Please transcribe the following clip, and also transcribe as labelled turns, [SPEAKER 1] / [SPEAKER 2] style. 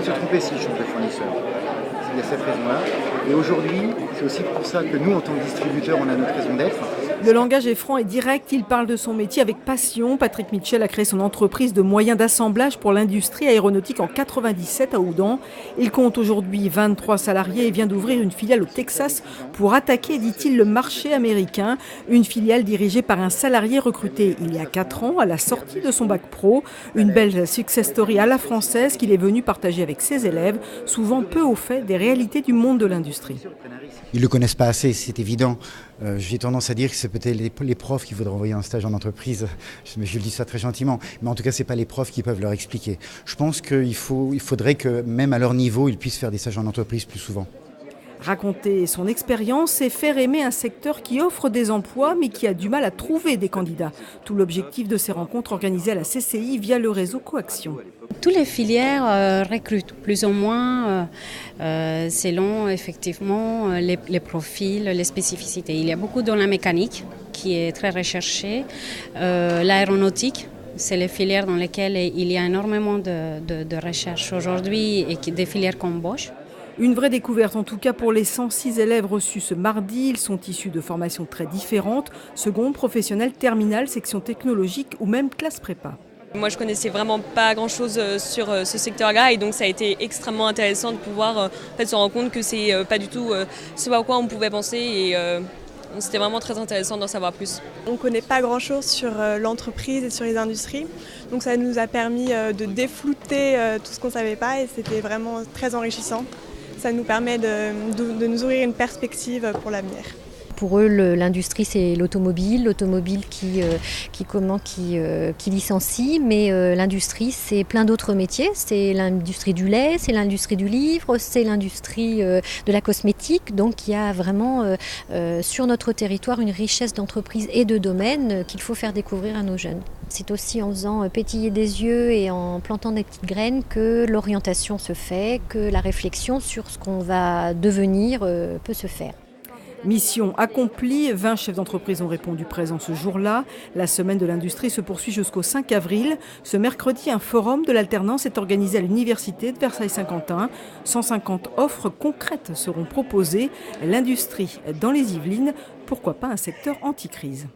[SPEAKER 1] se tromper s'ils changent de fournisseur. Il y a cette raison-là. Et aujourd'hui, c'est aussi pour ça que nous, en tant que distributeurs, on a notre raison d'être.
[SPEAKER 2] Le langage est franc et direct, il parle de son métier avec passion. Patrick Mitchell a créé son entreprise de moyens d'assemblage pour l'industrie aéronautique en 97 à Oudan. Il compte aujourd'hui 23 salariés et vient d'ouvrir une filiale au Texas pour attaquer, dit-il, le marché américain. Une filiale dirigée par un salarié recruté il y a 4 ans à la sortie de son bac pro. Une belle success story à la française qu'il est venu partager avec ses élèves, souvent peu au fait des réalités du monde de l'industrie.
[SPEAKER 3] Ils ne le connaissent pas assez, c'est évident. J'ai tendance à dire que c'est peut-être les profs qui voudraient envoyer un stage en entreprise, mais je le dis ça très gentiment. Mais en tout cas, ce n'est pas les profs qui peuvent leur expliquer. Je pense qu'il faudrait que, même à leur niveau, ils puissent faire des stages en entreprise plus souvent.
[SPEAKER 2] Raconter son expérience et faire aimer un secteur qui offre des emplois mais qui a du mal à trouver des candidats. Tout l'objectif de ces rencontres organisées à la CCI via le réseau Coaction.
[SPEAKER 4] Toutes les filières recrutent plus ou moins selon effectivement les profils, les spécificités. Il y a beaucoup dans la mécanique qui est très recherchée, l'aéronautique. C'est les filières dans lesquelles il y a énormément de recherche aujourd'hui et des filières qu'embauche.
[SPEAKER 2] Une vraie découverte en tout cas pour les 106 élèves reçus ce mardi. Ils sont issus de formations très différentes, seconde, professionnelle, terminale, section technologique ou même classe prépa.
[SPEAKER 5] Moi je connaissais vraiment pas grand chose sur ce secteur-là et donc ça a été extrêmement intéressant de pouvoir se rendre compte que c'est pas du tout ce à quoi on pouvait penser et c'était vraiment très intéressant d'en savoir plus.
[SPEAKER 6] On ne connaît pas grand-chose sur l'entreprise et sur les industries, donc ça nous a permis de déflouter tout ce qu'on ne savait pas et c'était vraiment très enrichissant. Ça nous permet de nous ouvrir une perspective pour l'avenir.
[SPEAKER 7] Pour eux, l'industrie, c'est l'automobile qui licencie, mais l'industrie, c'est plein d'autres métiers. C'est l'industrie du lait, c'est l'industrie du livre, c'est l'industrie de la cosmétique. Donc il y a vraiment sur notre territoire une richesse d'entreprises et de domaines qu'il faut faire découvrir à nos jeunes. C'est aussi en faisant pétiller des yeux et en plantant des petites graines que l'orientation se fait, que la réflexion sur ce qu'on va devenir peut se faire.
[SPEAKER 2] Mission accomplie, 20 chefs d'entreprise ont répondu présents ce jour-là. La semaine de l'industrie se poursuit jusqu'au 5 avril. Ce mercredi, un forum de l'alternance est organisé à l'université de Versailles-Saint-Quentin. 150 offres concrètes seront proposées. L'industrie dans les Yvelines, pourquoi pas un secteur anti-crise ?